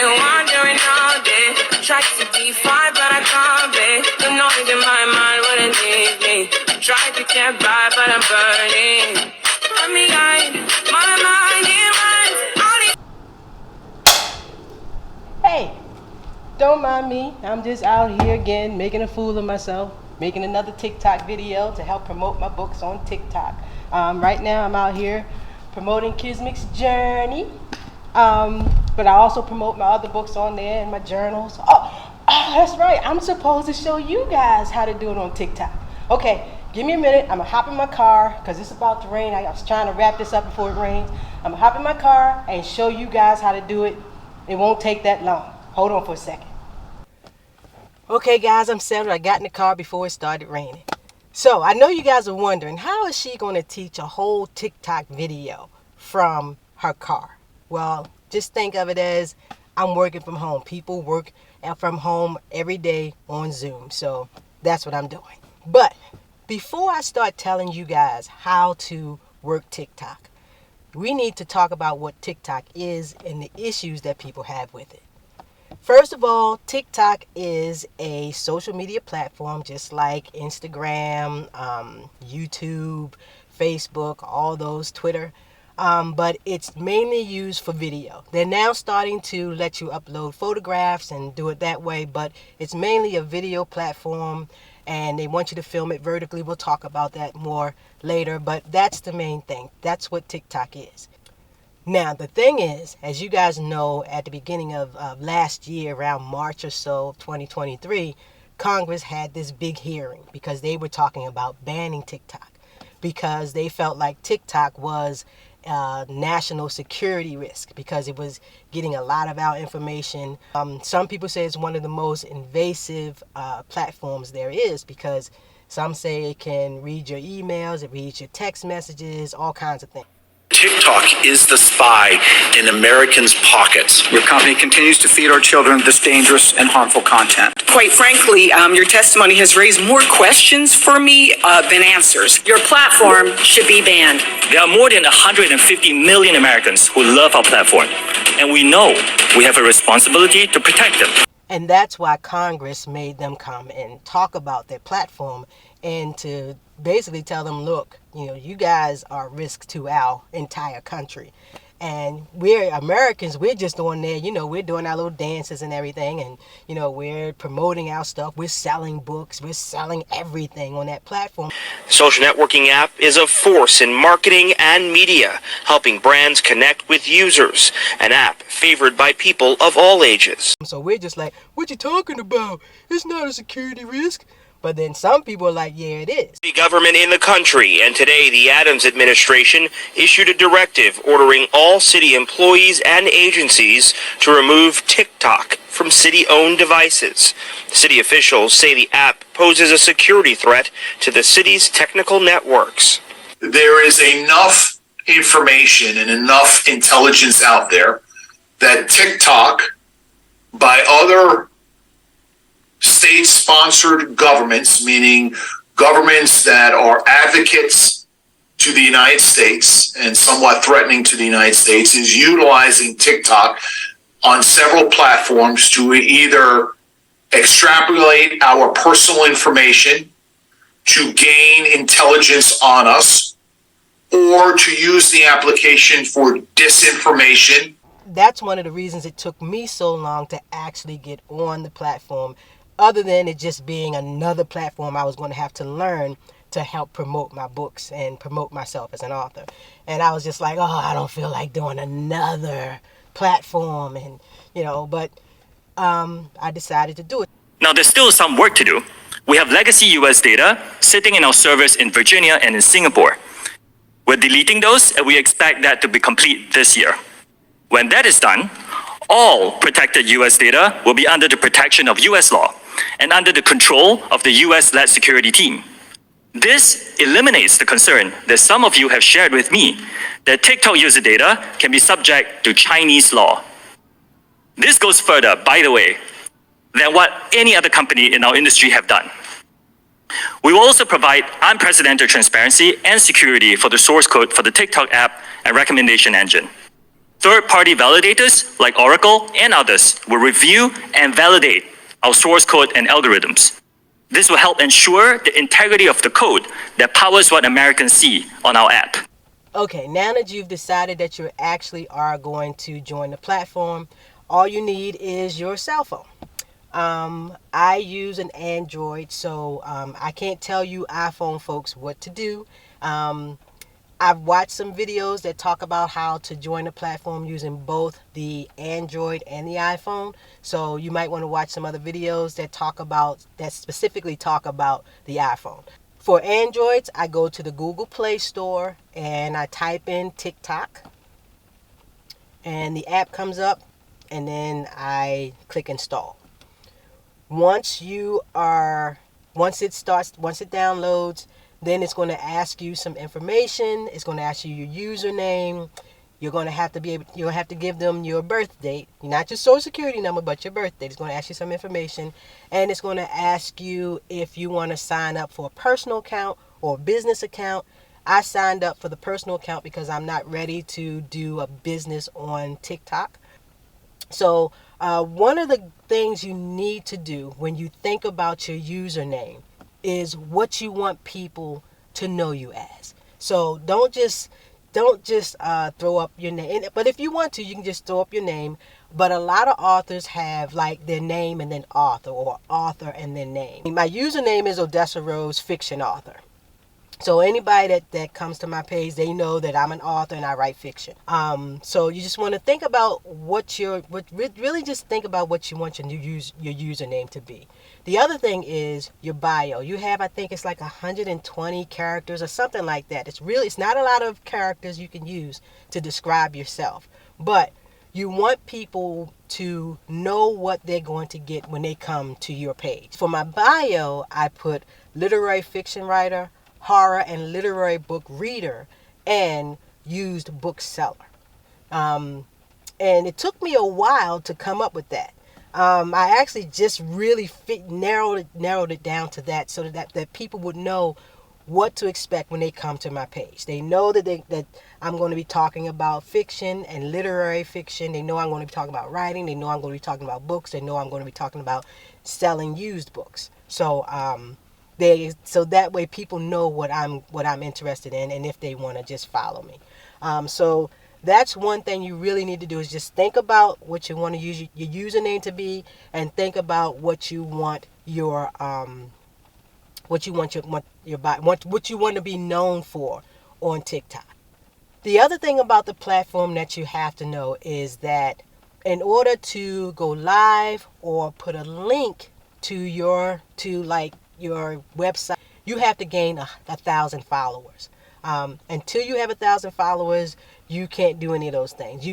been wondering all day. Tried to define, but I can't be. The noise in my mind wouldn't leave me. Tried to get by, but I'm burning. I'm behind, my mind in mine. Hey, don't mind me. I'm just out here again making a fool of myself, making another TikTok video to help promote my books on TikTok. Right now I'm out here promoting Kismick's Journey, but I also promote my other books on there and my journals. Oh, that's right. I'm supposed to show you guys how to do it on TikTok. Okay, give me a minute. I'm gonna hop in my car because it's about to rain. I was trying to wrap this up before it rains. I'm gonna hop in my car and show you guys how to do it. It won't take that long. Hold on for a second. Okay guys, I'm settled. I got in the car before it started raining. So I know you guys are wondering, how is she going to teach a whole TikTok video from her car? Well, just think of it as I'm working from home. People work from home every day on Zoom. So that's what I'm doing. But before I start telling you guys how to work TikTok, we need to talk about what TikTok is and the issues that people have with it. First of all, TikTok is a social media platform just like Instagram, YouTube, Facebook, all those, Twitter. But it's mainly used for video. They're now starting to let you upload photographs and do it that way, but it's mainly a video platform and they want you to film it vertically. We'll talk about that more later, but that's the main thing. That's what TikTok is. Now, the thing is, as you guys know, at the beginning of last year, around March or so of 2023, Congress had this big hearing because they were talking about banning TikTok because they felt like TikTok was a national security risk because it was getting a lot of our information. Some people say it's one of the most invasive platforms there is because some say it can read your emails, it reads your text messages, all kinds of things. TikTok is the spy in Americans' pockets. Your company continues to feed our children this dangerous and harmful content. Quite frankly, your testimony has raised more questions for me than answers. Your platform should be banned. There are more than 150 million Americans who love our platform, and we know we have a responsibility to protect them. And that's why Congress made them come and talk about their platform and to basically tell them, look, you guys are a risk to our entire country. And we're Americans, we're just on there, we're doing our little dances and everything. And, we're promoting our stuff. We're selling books. We're selling everything on that platform. Social networking app is a force in marketing and media, helping brands connect with users. An app favored by people of all ages. So we're just like, what you talking about? It's not a security risk. But then some people are like, yeah, it is. The government in the country, and today the Adams administration issued a directive ordering all city employees and agencies to remove TikTok from city-owned devices. City officials say the app poses a security threat to the city's technical networks. There is enough information and enough intelligence out there that TikTok, by other state-sponsored governments, meaning governments that are advocates to the United States and somewhat threatening to the United States, is utilizing TikTok on several platforms to either extrapolate our personal information, to gain intelligence on us, or to use the application for disinformation. That's one of the reasons it took me so long to actually get on the platform, other than it just being another platform I was going to have to learn to help promote my books and promote myself as an author. And I was just like, I don't feel like doing another platform. And, but I decided to do it. Now, there's still some work to do. We have legacy US data sitting in our servers in Virginia and in Singapore. We're deleting those, and we expect that to be complete this year. When that is done, all protected US data will be under the protection of US law and under the control of the US-led security team. This eliminates the concern that some of you have shared with me that TikTok user data can be subject to Chinese law. This goes further, by the way, than what any other company in our industry have done. We will also provide unprecedented transparency and security for the source code for the TikTok app and recommendation engine. Third-party validators like Oracle and others will review and validate our source code and algorithms. This will help ensure the integrity of the code that powers what Americans see on our app. Okay, now that you've decided that you actually are going to join the platform, all you need is your cell phone. I use an Android, so I can't tell you iPhone folks what to do. I've watched some videos that talk about how to join the platform using both the Android and the iPhone. So you might want to watch some other videos that specifically talk about the iPhone. For Androids, I go to the Google Play Store and I type in TikTok. And the app comes up and then I click install. Once it downloads, then it's going to ask you some information. It's going to ask you your username. You're going to have to give them your birth date, not your social security number, but your birth date. It's going to ask you some information, and it's going to ask you if you want to sign up for a personal account or a business account. I signed up for the personal account because I'm not ready to do a business on TikTok. So one of the things you need to do when you think about your username is what you want people to know you as. So don't just throw up your name. But if you want to, you can just throw up your name. But a lot of authors have like their name and then author, or author and then name. My username is Odessa Rose Fiction Author. So anybody that comes to my page, they know that I'm an author and I write fiction. So you just want to think about really just think about what you want your username to be. The other thing is your bio. You have, I think it's like 120 characters or something like that. It's not a lot of characters you can use to describe yourself, but you want people to know what they're going to get when they come to your page. For my bio, I put literary fiction writer, horror and literary book reader, and used bookseller. And it took me a while to come up with that. I actually just really narrowed it down to that, so that people would know what to expect when they come to my page. They know that I'm going to be talking about fiction and literary fiction. They know I'm going to be talking about writing. They know I'm going to be talking about books. They know I'm going to be talking about selling used books. So that way people know what I'm interested in, and if they want to just follow me. So that's one thing you really need to do, is just think about what you want to use your username to be, and think about what you want your what you want to be known for on TikTok. The other thing about the platform that you have to know is that in order to go live or put a link to your website, you have to gain 1,000 followers. Until you have 1,000 followers, you can't do any of those things.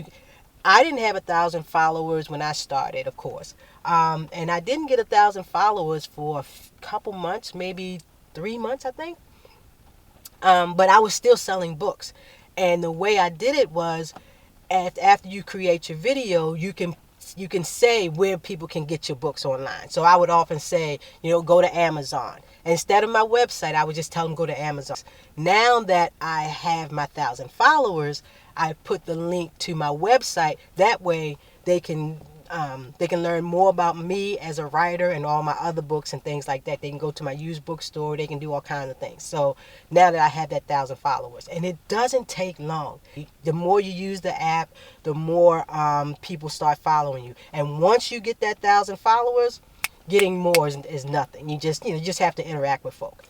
I didn't have 1,000 followers when I started, of course. And I didn't get 1,000 followers for a couple months, maybe 3 months, I think. But I was still selling books. And the way I did it was, after you create your video, you can say where people can get your books online. So I would often say, go to Amazon. Instead of my website, I would just tell them go to Amazon. Now that I have my 1,000 followers, I put the link to my website. That way they can learn more about me as a writer and all my other books and things like that. They can go to my used bookstore. They can do all kinds of things. So now that I have that 1,000 followers, and it doesn't take long. The more you use the app, the more people start following you. And once you get that 1,000 followers, getting more is nothing. You just have to interact with folk.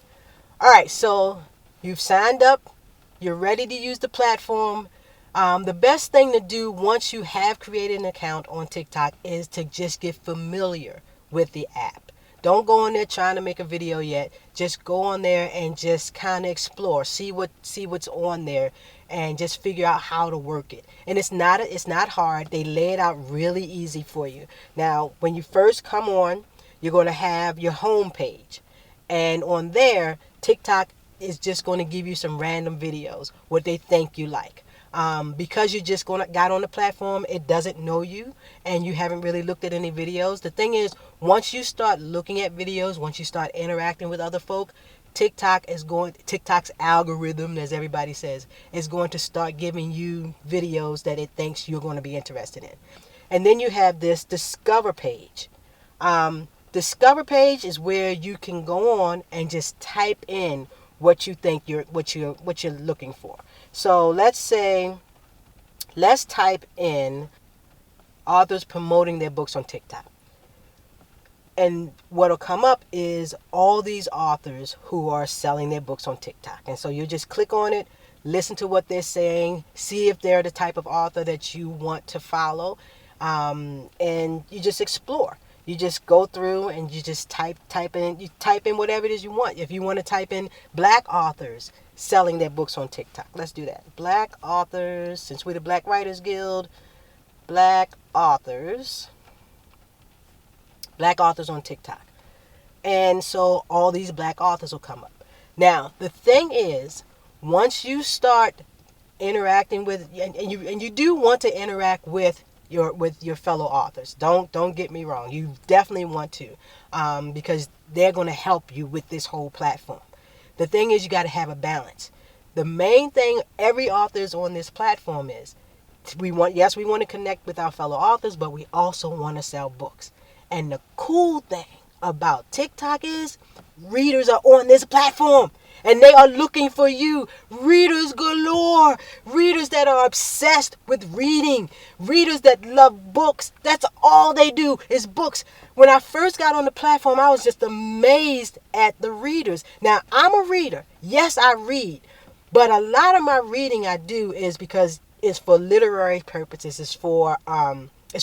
All right, so you've signed up. You're ready to use the platform. The best thing to do once you have created an account on TikTok is to just get familiar with the app. Don't go on there trying to make a video yet. Just go on there and just kind of explore, see what's on there, and just figure out how to work it. And it's not hard. They lay it out really easy for you. Now, when you first come on, you're going to have your home page, and on there, TikTok is just going to give you some random videos, what they think you like. Because you just got on the platform, it doesn't know you, and you haven't really looked at any videos. The thing is, once you start looking at videos, once you start interacting with other folk, TikTok's algorithm, as everybody says, is going to start giving you videos that it thinks you're going to be interested in. And then you have this discover page. Discover page is where you can go on and just type in what you think you're looking for. So let's type in authors promoting their books on TikTok. And what'll come up is all these authors who are selling their books on TikTok. And so you just click on it, listen to what they're saying, see if they're the type of author that you want to follow, and you just explore. You just go through and you just type in whatever it is you want. If you want to type in black authors selling their books on TikTok, let's do that. Black authors, since we're the Black Writers Guild, black authors on TikTok. And so all these black authors will come up. Now, the thing is, once you start interacting with, and you do want to interact with your fellow authors. Don't get me wrong. You definitely want to, because they're going to help you with this whole platform. The thing is, you got to have a balance. The main thing every author is on this platform is, we want to connect with our fellow authors, but we also want to sell books. And the cool thing about TikTok is readers are on this platform and they are looking for you. Readers galore. Readers that are obsessed with reading. Readers that love books. That's all they do is books. When I first got on the platform, I was just amazed at the readers. Now, I'm a reader. Yes, I read. But a lot of my reading I do is because it's for literary purposes. It's for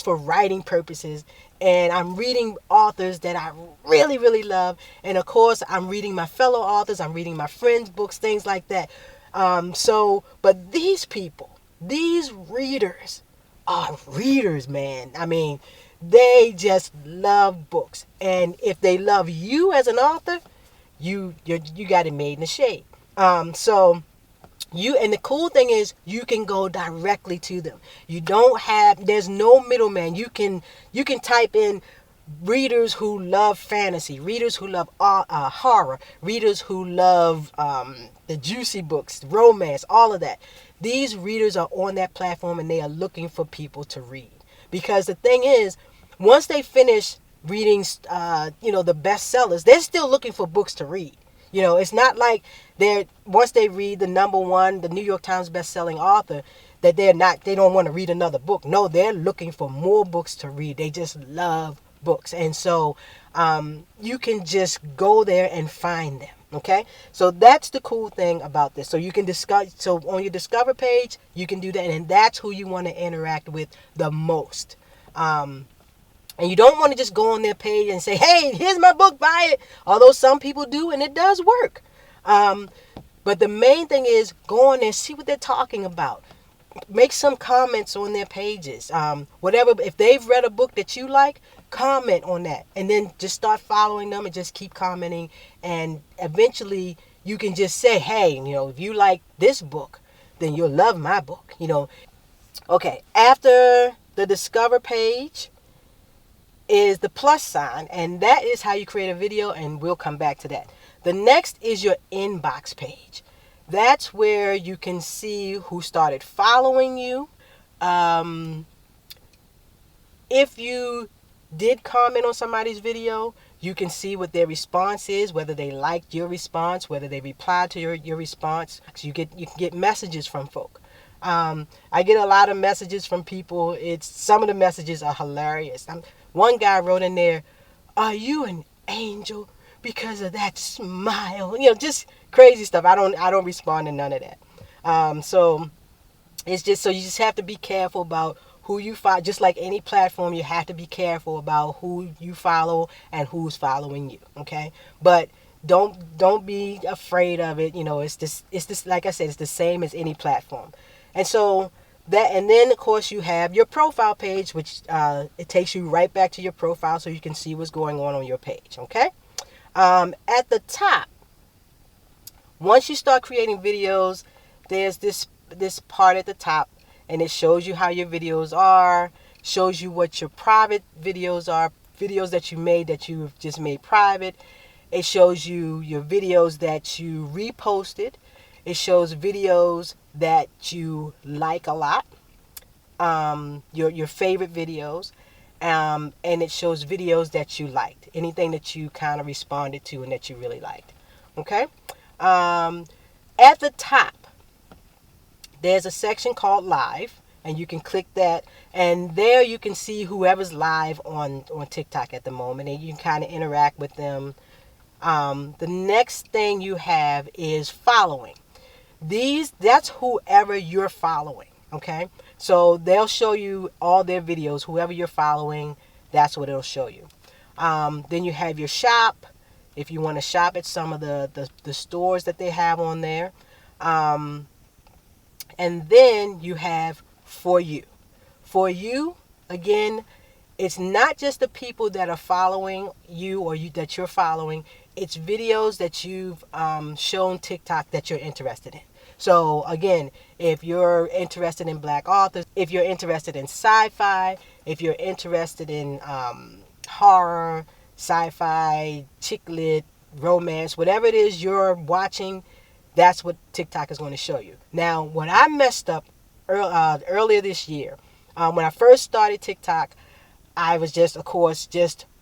writing purposes. And I'm reading authors that I really, really love. And of course, I'm reading my fellow authors. I'm reading my friends' books, things like that. But these people, these readers are readers, man. I mean, they just love books. And if they love you as an author, you got it made in the shade. And the cool thing is you can go directly to them. There's no middleman. You can type in readers who love fantasy, readers who love horror, readers who love the juicy books, romance, all of that. These readers are on that platform and they are looking for people to read. Because the thing is, once they finish reading, the bestsellers, they're still looking for books to read. It's not like once they read the #1, the New York Times best-selling author, that they don't want to read another book. No, they're looking for more books to read. They just love books. And so you can just go there and find them. Okay? So that's the cool thing about this. So you can so on your Discover page, you can do that. And that's who you want to interact with the most. And you don't want to just go on their page and say, hey, here's my book, buy it. Although some people do, and it does work. But the main thing is go on there, see what they're talking about. Make some comments on their pages. If they've read a book that you like, comment on that. And then just start following them and just keep commenting. And eventually you can just say, hey, if you like this book, then you'll love my book. Okay, after the Discover page is the plus sign, and that is how you create a video, and we'll come back to that. The next is your inbox page. That's where you can see who started following you. If you did comment on somebody's video, you can see what their response is, whether they liked your response, whether they replied to your response. So you can get messages from folk. I get a lot of messages from people. Some of the messages are hilarious. One guy wrote in there, "Are you an angel because of that smile?" Just crazy stuff. I don't respond to none of that. So it's just, so you just have to be careful about who you follow. Just like any platform, you have to be careful about who you follow and who's following you. Okay, but don't be afraid of it. It's this. Like I said, it's the same as any platform. And so and then of course you have your profile page, which it takes you right back to your profile so you can see what's going on your page. Okay. At the top, once you start creating videos, there's this part at the top, and it shows you how your videos are, shows you what your private videos are, videos that you made that you've just made private. It shows you your videos that you reposted. It shows videos that you like a lot, your favorite videos, and it shows videos that you liked, anything that you kind of responded to and that you really liked. Okay, at the top there's a section called Live, and you can click that, and there you can see whoever's live on TikTok at the moment, and you can kind of interact with them. The next thing you have is following. That's whoever you're following. Okay, so they'll show you all their videos. Whoever you're following, that's what it'll show you. Then you have your shop, if you want to shop at some of the stores that they have on there. And then you have For You. For You, again, it's not just the people that are following you or that you're following. It's videos that you've shown TikTok that you're interested in. So again, if you're interested in Black authors, if you're interested in sci-fi, if you're interested in horror, sci-fi, chick lit, romance, whatever it is you're watching, that's what TikTok is going to show you. Now, what I messed up earlier this year, when I first started TikTok, I was just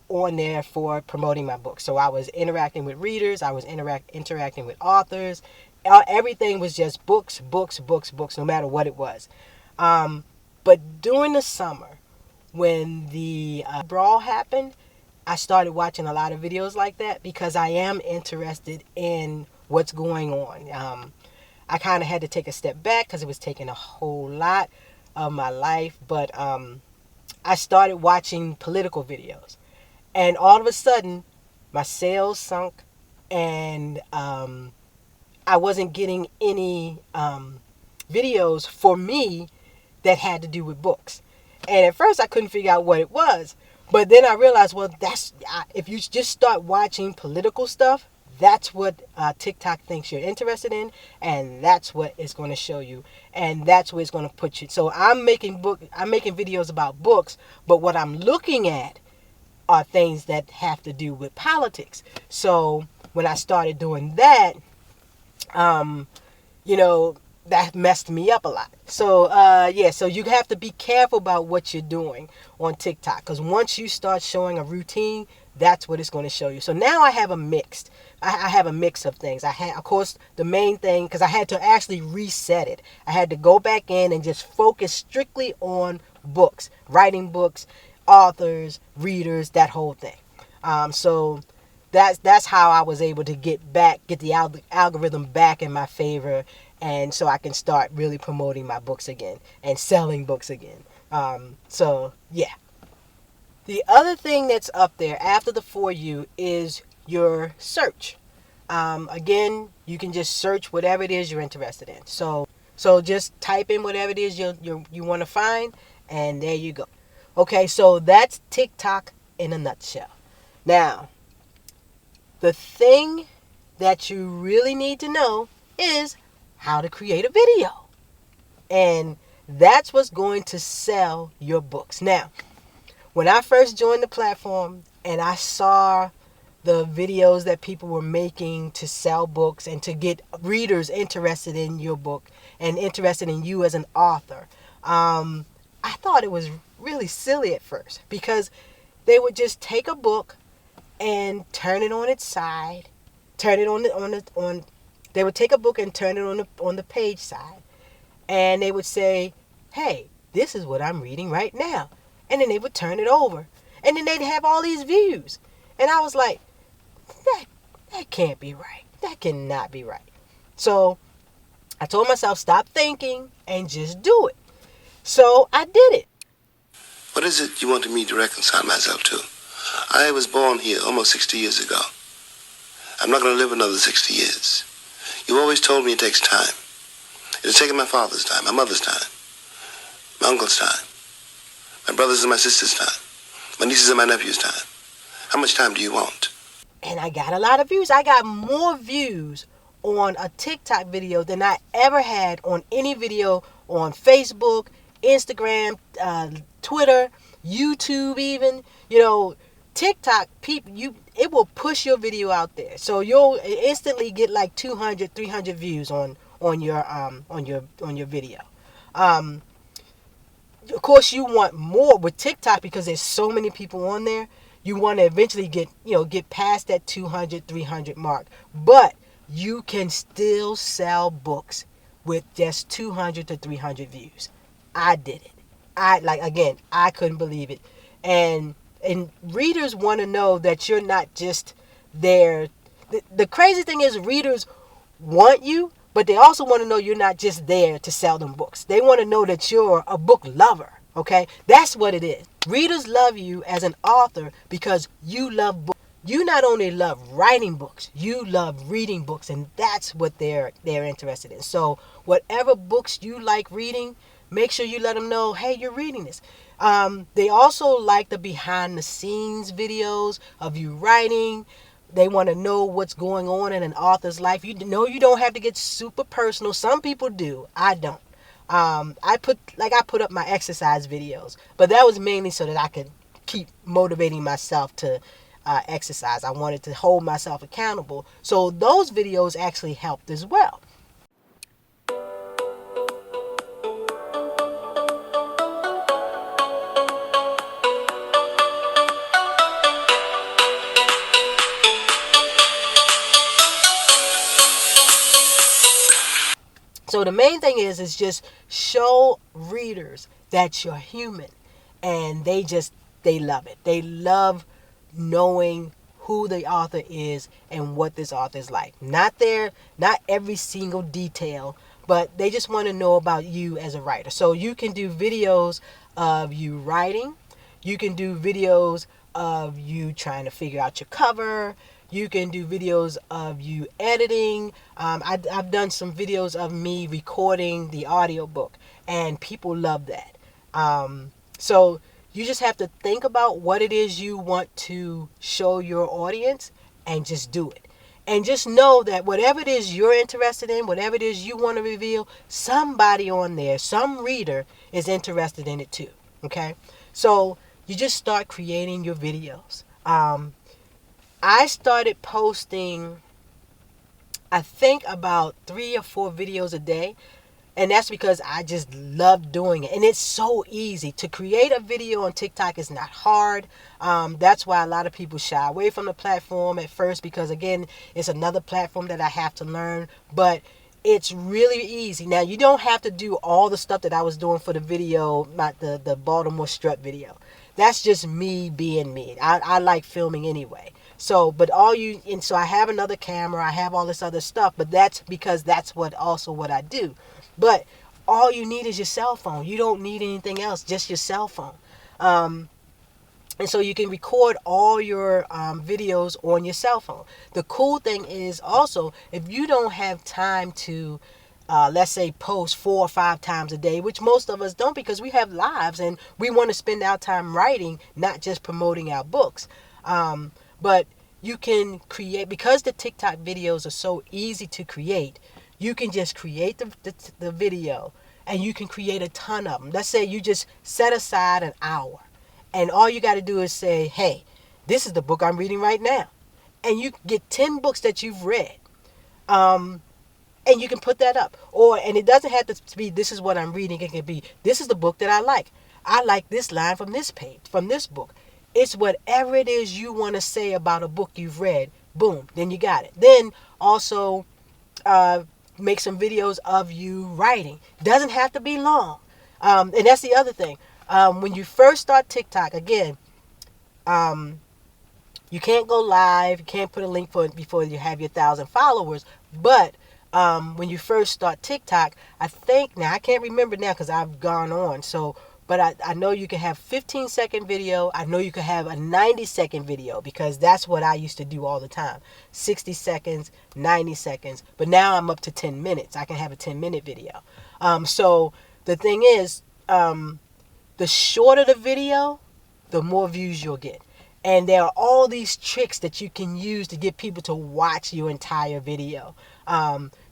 on there for promoting my book. So I was interacting with readers, I was interacting with authors. Everything was just books, no matter what it was. But during the summer, when the brawl happened, I started watching a lot of videos like that because I am interested in what's going on. I kind of had to take a step back because it was taking a whole lot of my life. But I started watching political videos. And all of a sudden, my sales sunk, and I wasn't getting any videos for me that had to do with books. And at first I couldn't figure out what it was. But then I realized, well, if you just start watching political stuff, that's what TikTok thinks you're interested in, and that's what it's going to show you, and that's where it's going to put you. So I'm making videos about books, but what I'm looking at are things that have to do with politics. So when I started doing that, that messed me up a lot. So, so you have to be careful about what you're doing on TikTok, because once you start showing a routine, that's what it's going to show you. So now I have a mix of things. I had, of course, the main thing, because I had to actually reset it. I had to go back in and just focus strictly on books, writing books, authors, readers, that whole thing. So that's how I was able to get the algorithm back in my favor, and so I can start really promoting my books again and selling books again. The other thing that's up there after the For You is your search. Again, you can just search whatever it is you're interested in. So just type in whatever it is you want to find, and there you go. Okay, so that's TikTok in a nutshell. Now, the thing that you really need to know is how to create a video. And that's what's going to sell your books. Now, when I first joined the platform and I saw the videos that people were making to sell books and to get readers interested in your book and interested in you as an author, I thought it was really silly at first, because they would just take a book and turn it on its side, they would take a book and turn it on the page side, and they would say, hey, this is what I'm reading right now. And then they would turn it over, and then they'd have all these views. And I was like, that can't be right. That cannot be right. So I told myself, stop thinking and just do it. So I did it. What is it you wanted me to reconcile myself to? I was born here almost 60 years ago. I'm not going to live another 60 years. You always told me it takes time. It has taken my father's time, my mother's time, my uncle's time, my brother's and my sister's time, my nieces and my nephew's time. How much time do you want? And I got a lot of views. I got more views on a TikTok video than I ever had on any video on Facebook, Instagram, Twitter, YouTube even. TikTok, it will push your video out there, so you'll instantly get like 200, 300 views on your video. Of course, you want more with TikTok because there's so many people on there. You want to eventually get past that 200, 300 mark, but you can still sell books with just 200 to 300 views. I did it. I couldn't believe it, and readers want to know that you're not just there. The crazy thing is, readers want you, but they also want to know you're not just there to sell them books. They want to know that you're a book lover, okay? That's what it is. Readers love you as an author because you love books. You not only love writing books, you love reading books, and that's what they're interested in. So whatever books you like reading, make sure you let them know, hey, you're reading this. They also like the behind the scenes videos of you writing. They want to know what's going on in an author's life. You don't have to get super personal. Some people do. I don't. I put up my exercise videos, but that was mainly so that I could keep motivating myself to exercise. I wanted to hold myself accountable. So those videos actually helped as well. So the main thing is just show readers that you're human, and they love it. They love knowing who the author is and what this author is like. Not every single detail, but they just want to know about you as a writer. So you can do videos of you writing. You can do videos of you trying to figure out your cover. You can do videos of you editing. I've done some videos of me recording the audiobook, and people love that. So you just have to think about what it is you want to show your audience and just do it. And just know that whatever it is you're interested in, whatever it is you want to reveal, somebody on there, some reader is interested in it too. Okay? So you just start creating your videos. I started posting, I think, about 3 or 4 videos a day. And that's because I just love doing it. And it's so easy. To create a video on TikTok is not hard. That's why a lot of people shy away from the platform at first, because, again, it's another platform that I have to learn. But it's really easy. Now, you don't have to do all the stuff that I was doing for the video, not the Baltimore Strut video. That's just me being me. I like filming anyway. So I have another camera, I have all this other stuff, but that's because that's what I do. But all you need is your cell phone. You don't need anything else, just your cell phone. And so you can record all your videos on your cell phone. The cool thing is also, if you don't have time to, let's say, post 4 or 5 times a day, which most of us don't because we have lives and we want to spend our time writing, not just promoting our books. But you can create, because the TikTok videos are so easy to create, you can just create the video, and you can create a ton of them. Let's say you just set aside an hour, and all you got to do is say, hey, this is the book I'm reading right now. And you get 10 books that you've read. And you can put that up. And it doesn't have to be, this is what I'm reading. It can be, this is the book that I like. I like this line from this page, from this book. It's whatever it is you want to say about a book you've read. Boom, then you got it. Then also make some videos of you writing. Doesn't have to be long. And that's the other thing. When you first start TikTok, again, you can't go live. You can't put a link for it before you have your 1,000 followers. But when you first start TikTok, I think, now I can't remember now because I've gone on. But I know you can have 15-second video. I know you can have a 90-second video because that's what I used to do all the time. 60 seconds, 90 seconds. But now I'm up to 10 minutes. I can have a 10-minute video. So the thing is, the shorter the video, the more views you'll get. And there are all these tricks that you can use to get people to watch your entire video.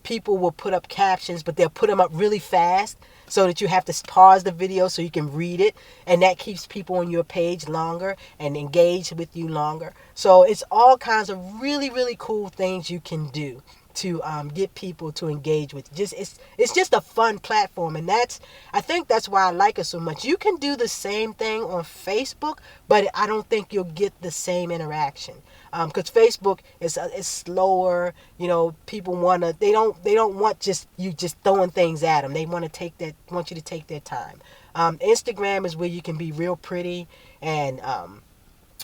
People will put up captions, but they'll put them up really fast. so that you have to pause the video so you can read it, and that keeps people on your page longer and engage with you longer. So it's all kinds of really, really cool things you can do to get people to engage with. It's just a fun platform, and I think that's why I like it so much. You can do the same thing on Facebook, but I don't think you'll get the same interaction because Facebook is slower. You know, people they don't want you just throwing things at them. They want you to take their time. Instagram is where you can be real pretty and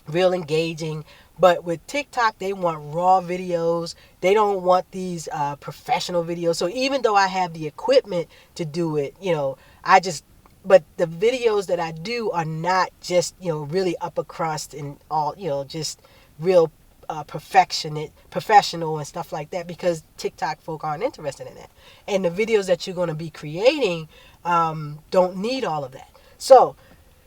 real engaging. But with TikTok, they want raw videos. They don't want these professional videos. So even though I have the equipment to do it, but the videos that I do are not just, really upper crust and all, just real professional and stuff like that, because TikTok folk aren't interested in that. And the videos that you're going to be creating don't need all of that. So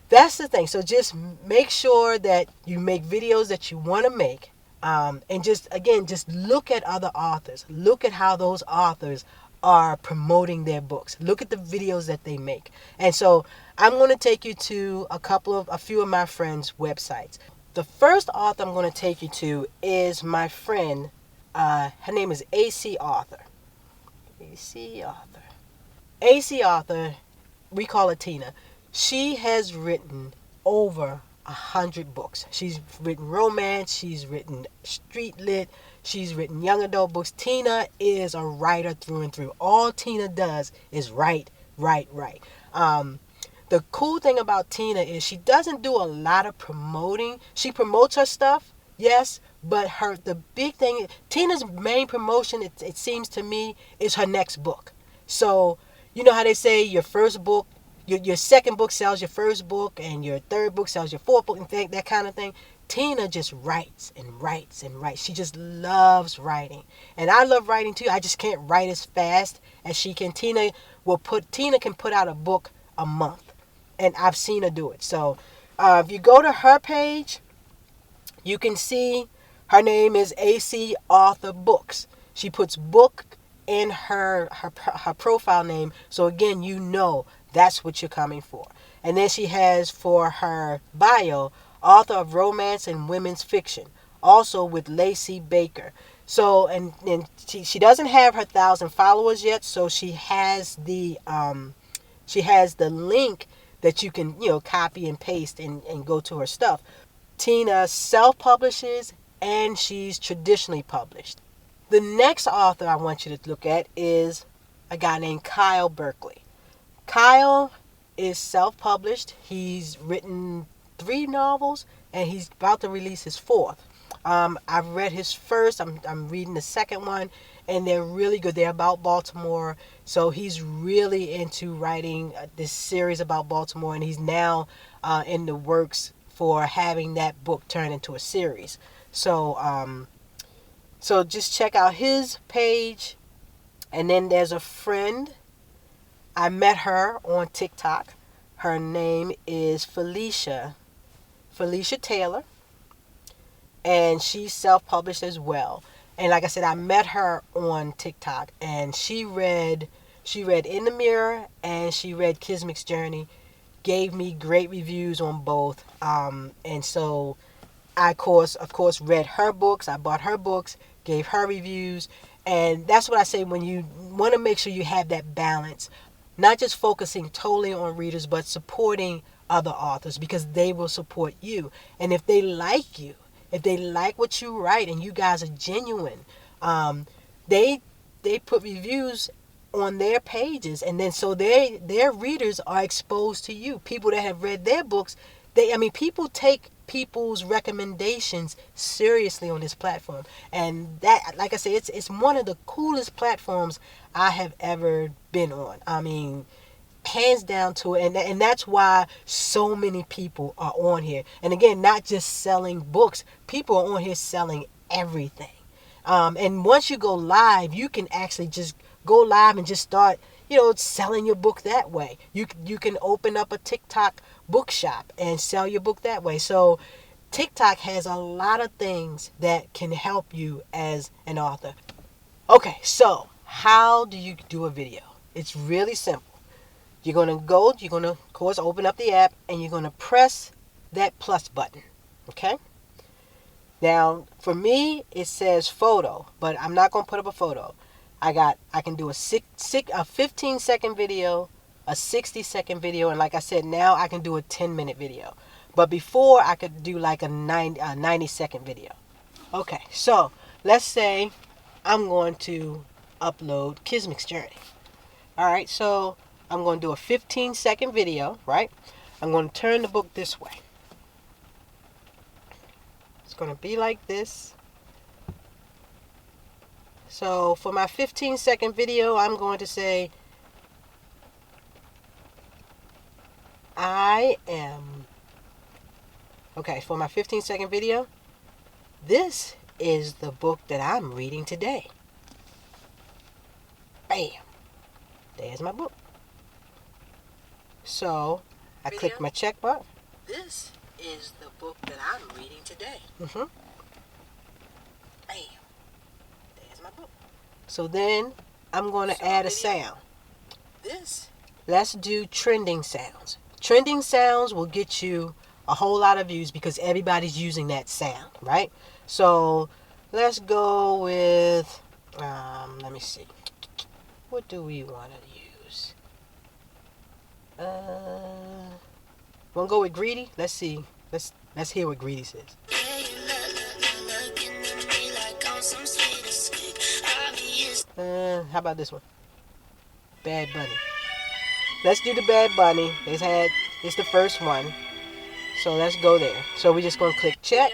that's the thing. So just make sure that you make videos that you want to make. And just look at other authors. Look at how those authors are promoting their books. Look at the videos that they make. And so I'm going to take you to a few of my friends' websites. The first author I'm going to take you to is my friend. Her name is AC Author. AC Author. We call her Tina. She has written over 100 books. She's written romance. She's written street lit. She's written young adult books. Tina is a writer through and through. All Tina does is write. The cool thing about Tina is she doesn't do a lot of promoting. She promotes her stuff, yes, but the big thing, Tina's main promotion, it seems to me, is her next book. So, you know how they say your first book, your second book sells your first book, and your third book sells your fourth book, and that kind of thing. Tina just writes and writes and writes. She just loves writing. And I love writing too. I just can't write as fast as she can. Tina can put out a book a month. And I've seen her do it. So if you go to her page, you can see her name is AC Author Books. She puts book in her profile name. So again, that's what you're coming for. And then she has for her bio, author of romance and women's fiction, also with Lacey Baker. So and she doesn't have her 1,000 followers yet, so she has the link that you can copy and paste and go to her stuff. Tina self-publishes, and she's traditionally published. The next author I want you to look at is a guy named Kyle Berkeley. Kyle is self-published. He's written 3 novels, and he's about to release his 4th. I've read his first. I'm reading the second one, and they're really good. They're about Baltimore, so he's really into writing this series about Baltimore, and he's now in the works for having that book turned into a series. So just check out his page. And then there's a friend. I met her on TikTok. Her name is Felicia Taylor. And she's self-published as well. And like I said, I met her on TikTok, and she read In the Mirror and she read Kismick's Journey. Gave me great reviews on both. And so I, of course, read her books. I bought her books, gave her reviews. And that's what I say, when you want to make sure you have that balance, not just focusing totally on readers, but supporting other authors, because they will support you. And if they like you, if they like what you write and you guys are genuine, they put reviews on their pages, and then so their readers are exposed to you. People that have read their books, people take people's recommendations seriously on this platform. And that, like I say, it's one of the coolest platforms I have ever been on. Hands down to it, and that's why so many people are on here. And again, not just selling books, people are on here selling everything. And once you go live, you can actually just go live and just start selling your book that way. You can open up a TikTok bookshop and sell your book that way. So TikTok has a lot of things that can help you as an author. Okay, so how do you do a video? It's really simple. you're going to of course, open up the app, and you're going to press that plus button. Okay? Now, for me, it says photo, but I'm not going to put up a photo. I can do a 15-second video, a 60-second video, and like I said, now I can do a 10-minute video. But before, I could do like a 90-second video. Okay, so let's say I'm going to upload Kismic's Journey. Alright, so I'm going to do a 15-second video, right? I'm going to turn the book this way. It's going to be like this. So for my 15-second video, I'm going to say, okay, for my 15-second video, this is the book that I'm reading today. Bam. There's my book. So I click my check mark. This is the book that I'm reading today. Bam. There's my book. So then I'm going to add a sound. Let's do trending sounds. Trending sounds will get you a whole lot of views because everybody's using that sound, right? So let's go with, let me see. What do we want to use? Want to go with Greedy? Let's see. Let's hear what Greedy says. How about this one? Bad Bunny. Let's do the Bad Bunny. It's the first one. So let's go there. So we're just going to click check.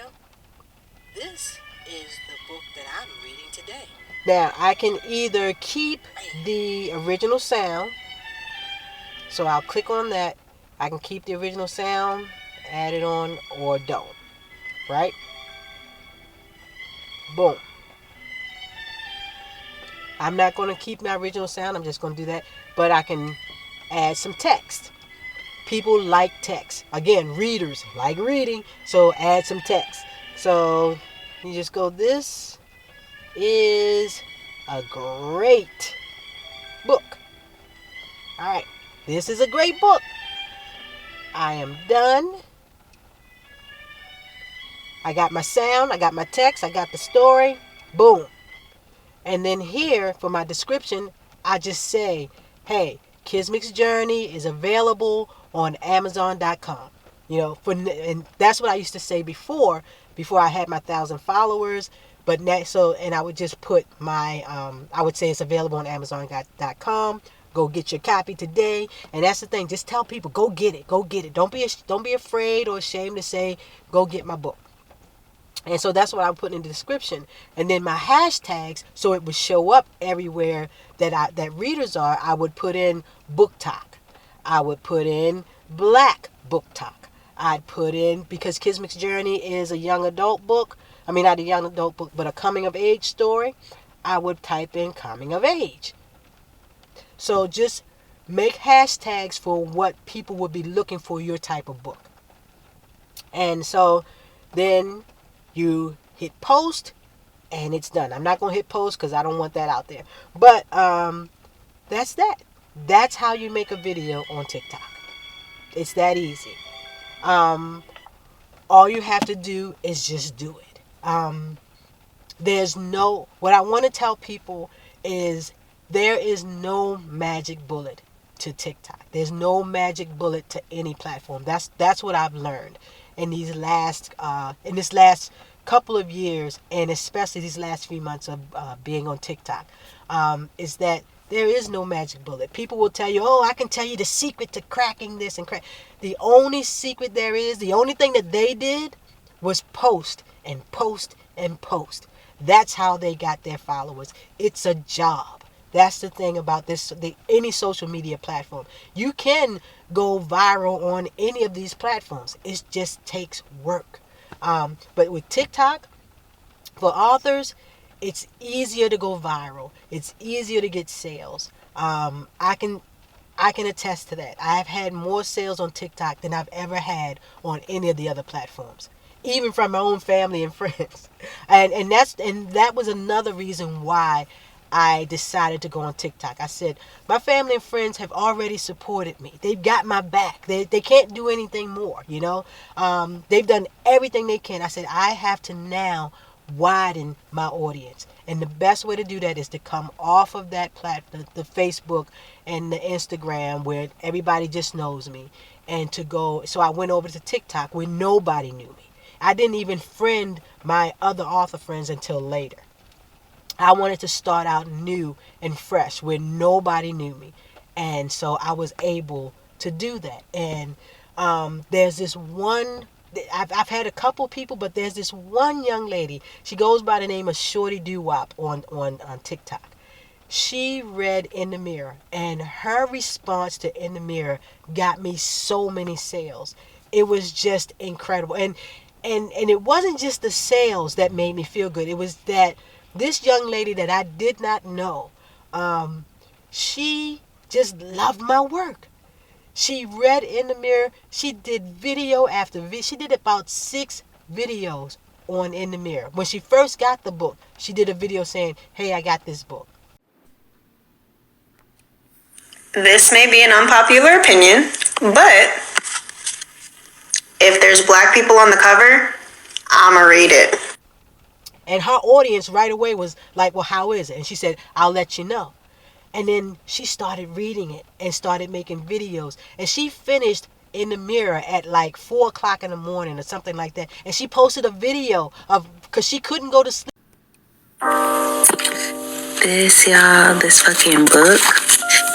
This is the book that I'm reading today. Now, I can either keep the original sound. So I'll click on that. I can keep the original sound, add it on, or don't. Right? Boom. I'm not going to keep my original sound. I'm just going to do that. But I can add some text. People like text. Again, readers like reading. So add some text. So you just go, this is a great book. Alright. This is a great book. I am done. I got my sound. I got my text. I got the story. Boom. And then here, for my description, I just say, hey, Kismic's Journey is available on Amazon.com. You know, and that's what I used to say before I had my 1,000 followers. But now, and I would just put my, I would say it's available on Amazon.com. Go get your copy today. And that's the thing. Just tell people, go get it. Go get it. Don't be afraid or ashamed to say, go get my book. And so that's what I put in the description. And then my hashtags, so it would show up everywhere that readers are, I would put in Book Talk. I would put in Black Book Talk. I'd put in, because Kismic's Journey is a young adult book. I mean, not a young adult book, but a coming of age story. I would type in coming of age. So just make hashtags for what people would be looking for your type of book. And so then you hit post and it's done. I'm not going to hit post because I don't want that out there. But that's that. That's how you make a video on TikTok. It's that easy. All you have to do is just do it. What I want to tell people is there is no magic bullet to TikTok. There's no magic bullet to any platform. That's what I've learned in this last couple of years, and especially these last few months of being on TikTok, is that there is no magic bullet. People will tell you, oh, I can tell you the secret to cracking this and crack. The only secret there is, the only thing that they did was post and post and post. That's how they got their followers. It's a job. That's the thing about any social media platform. You can go viral on any of these platforms. It just takes work. But with TikTok, for authors, it's easier to go viral. It's easier to get sales. I can attest to that. I've had more sales on TikTok than I've ever had on any of the other platforms, even from my own family and friends. And that was another reason why I decided to go on TikTok. I said, my family and friends have already supported me. They've got my back. They can't do anything more, you know. They've done everything they can. I said, I have to now widen my audience. And the best way to do that is to come off of that platform, the Facebook and the Instagram where everybody just knows me, and to go. So I went over to TikTok where nobody knew me. I didn't even friend my other author friends until later. I wanted to start out new and fresh where nobody knew me. And so I was able to do that. And there's this one, I've had a couple people, but there's this one young lady. She goes by the name of Shorty Doo-Wop on TikTok. She read In the Mirror, and her response to In the Mirror got me so many sales. It was just incredible. And it wasn't just the sales that made me feel good. It was that this young lady that I did not know, she just loved my work. She read In the Mirror. She did video after video. She did about 6 videos on In the Mirror. When she first got the book, she did a video saying, hey, I got this book. This may be an unpopular opinion, but if there's black people on the cover, I'ma read it. And her audience right away was like, well, how is it? And she said, I'll let you know. And then she started reading it and started making videos. And she finished In the Mirror at like 4 o'clock in the morning or something like that. And she posted a video of, because she couldn't go to sleep. This fucking book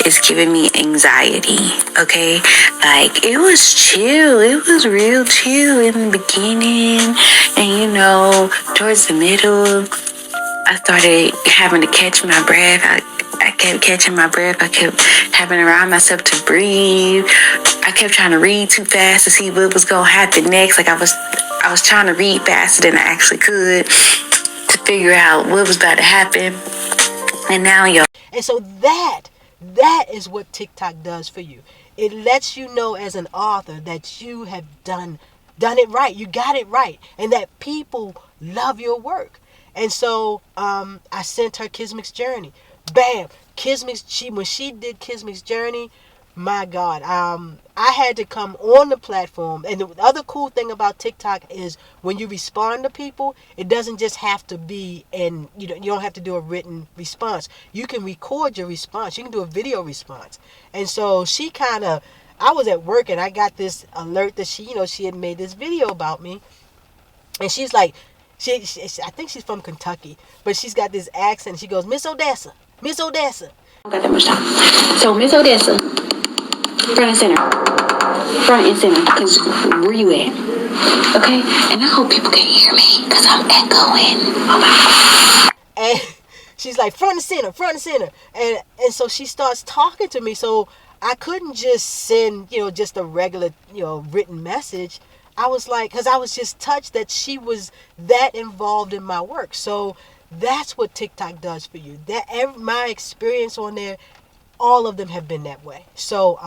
is giving me anxiety, okay? Like, it was chill. It was real chill in the beginning. And, towards the middle, I started having to catch my breath. I kept catching my breath. I kept having to remind myself to breathe. I kept trying to read too fast to see what was going to happen next. Like, I was trying to read faster than I actually could to figure out what was about to happen. And now, And so that is what TikTok does for you. It lets you know as an author that you have done it right. You got it right. And that people love your work. And so I sent her Kismic's Journey. Bam! When she did Kismic's Journey, my God, I had to come on the platform. And the other cool thing about TikTok is when you respond to people, it doesn't just have to be you don't have to do a written response. You can record your response. You can do a video response. And so I was at work and I got this alert that she had made this video about me. And she's like, I think she's from Kentucky, but she's got this accent. She goes, Miss Odessa. Miss Odessa. I don't got that much time. So, Miss Odessa, front and center. Front and center, because where you at? Okay? And I hope people can hear me, because I'm echoing. Oh my God. And she's like, front and center, front and center. And so she starts talking to me. So I couldn't just send, just a regular, written message. I was like, because I was just touched that she was that involved in my work. So that's what TikTok does for you. My experience on there, all of them have been that way. So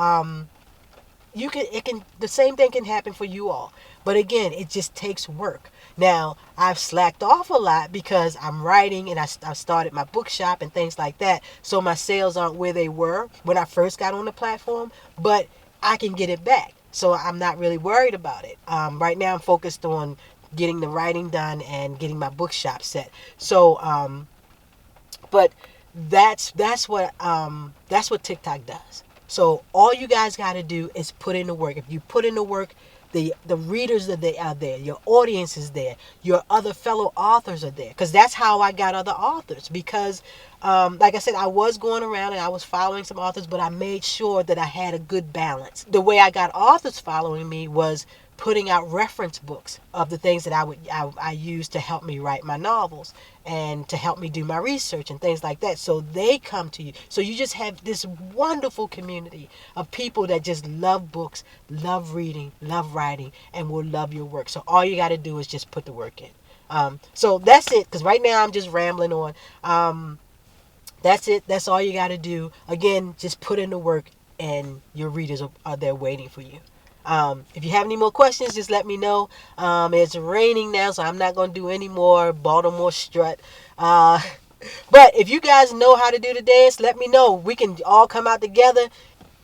the same thing can happen for you all. But again, it just takes work. Now, I've slacked off a lot because I'm writing and I started my bookshop and things like that. So my sales aren't where they were when I first got on the platform, but I can get it back. So I'm not really worried about it. Right now I'm focused on getting the writing done and getting my bookshop set. So, but that's what TikTok does. So all you guys got to do is put in the work. If you put in the work, the readers are there, your audience is there, your other fellow authors are there. Because that's how I got other authors. Because, like I said, I was going around and I was following some authors, but I made sure that I had a good balance. The way I got authors following me was putting out reference books of the things that I used to help me write my novels and to help me do my research and things like that. So they come to you. So you just have this wonderful community of people that just love books, love reading, love writing, and will love your work. So all you got to do is just put the work in. So that's it, because right now I'm just rambling on. That's it. That's all you got to do. Again, just put in the work and your readers are there waiting for you. If you have any more questions, just let me know. It's raining now, so I'm not going to do any more Baltimore strut. But if you guys know how to do the dance, let me know. We can all come out together.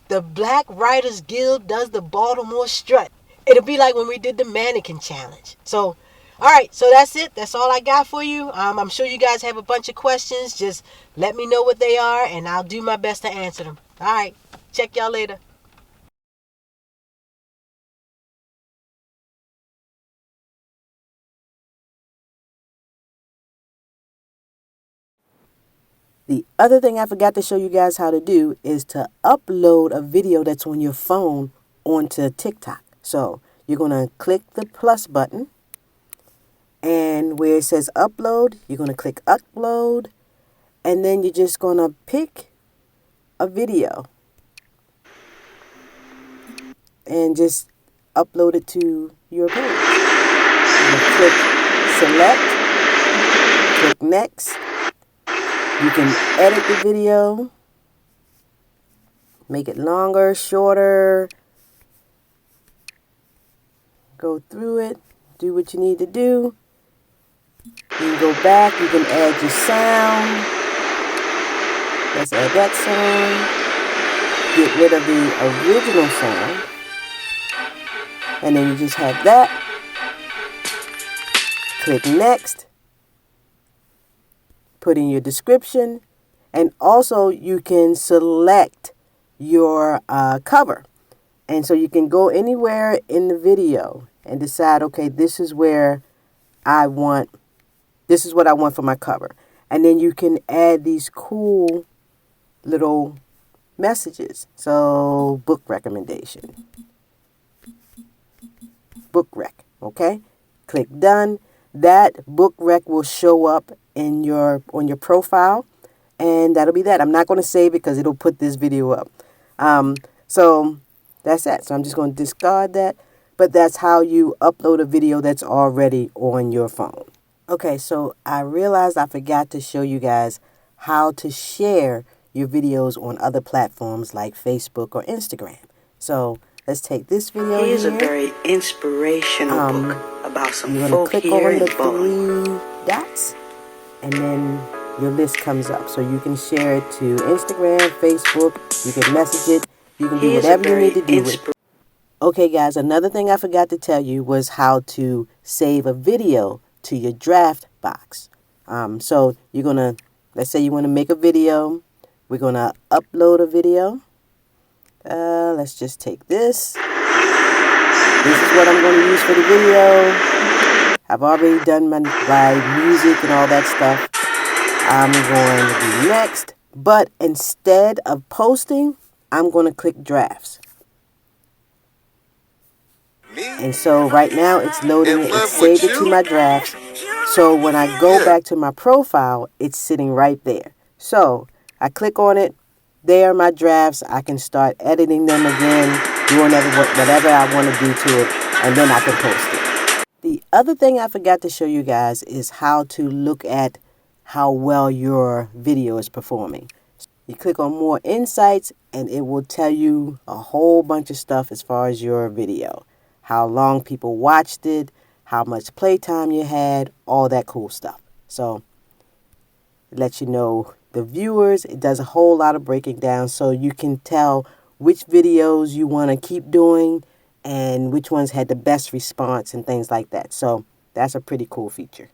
The Black Writers Guild does the Baltimore strut. It'll be like when we did the mannequin challenge. So, all right, so that's it. That's all I got for you. I'm sure you guys have a bunch of questions. Just let me know what they are, and I'll do my best to answer them. All right, check y'all later. The other thing I forgot to show you guys how to do is to upload a video that's on your phone onto TikTok. So you're going to click the plus button, and where it says upload, you're going to click upload, and then you're just going to pick a video and just upload it to your page. You're going to click select, click next. You can edit the video, make it longer, shorter, go through it, do what you need to do. You can go back, you can add your sound. Let's add that sound. Get rid of the original sound. And then you just have that. Click next. Put in your description, and also you can select your cover, and so you can go anywhere in the video and decide, okay, this is what I want for my cover, and then you can add these cool little messages. So book recommendation, book rec, okay, click done. That book rec will show up on your profile, and that'll be that. I'm not going to save it because it'll put this video up. So that's that. So I'm just going to discard that. But that's how you upload a video that's already on your phone. Okay, so I realized I forgot to show you guys how to share your videos on other platforms like Facebook or Instagram. So let's take this video Here's here. a very inspirational book about some You're folk going to click here on the in Baltimore. 3 dots, and then your list comes up. So you can share it to Instagram, Facebook, you can message it, you can do whatever you need to do with it. Okay guys, another thing I forgot to tell you was how to save a video to your draft box. So you're going to, let's say you want to make a video. We're going to upload a video. Let's just take this. This is what I'm going to use for the video. I've already done my music and all that stuff. I'm going to do next. But instead of posting, I'm going to click drafts. And so right now it's loading it. It's saved it to my drafts. So when I go back to my profile, it's sitting right there. So I click on it. There are my drafts. I can start editing them again, doing whatever I want to do to it, and then I can post it. The other thing I forgot to show you guys is how to look at how well your video is performing. You click on more insights, and it will tell you a whole bunch of stuff as far as your video. How long people watched it, how much playtime you had, all that cool stuff. So it lets you know the viewers. It does a whole lot of breaking down, so you can tell which videos you want to keep doing and which ones had the best response and things like that. So that's a pretty cool feature.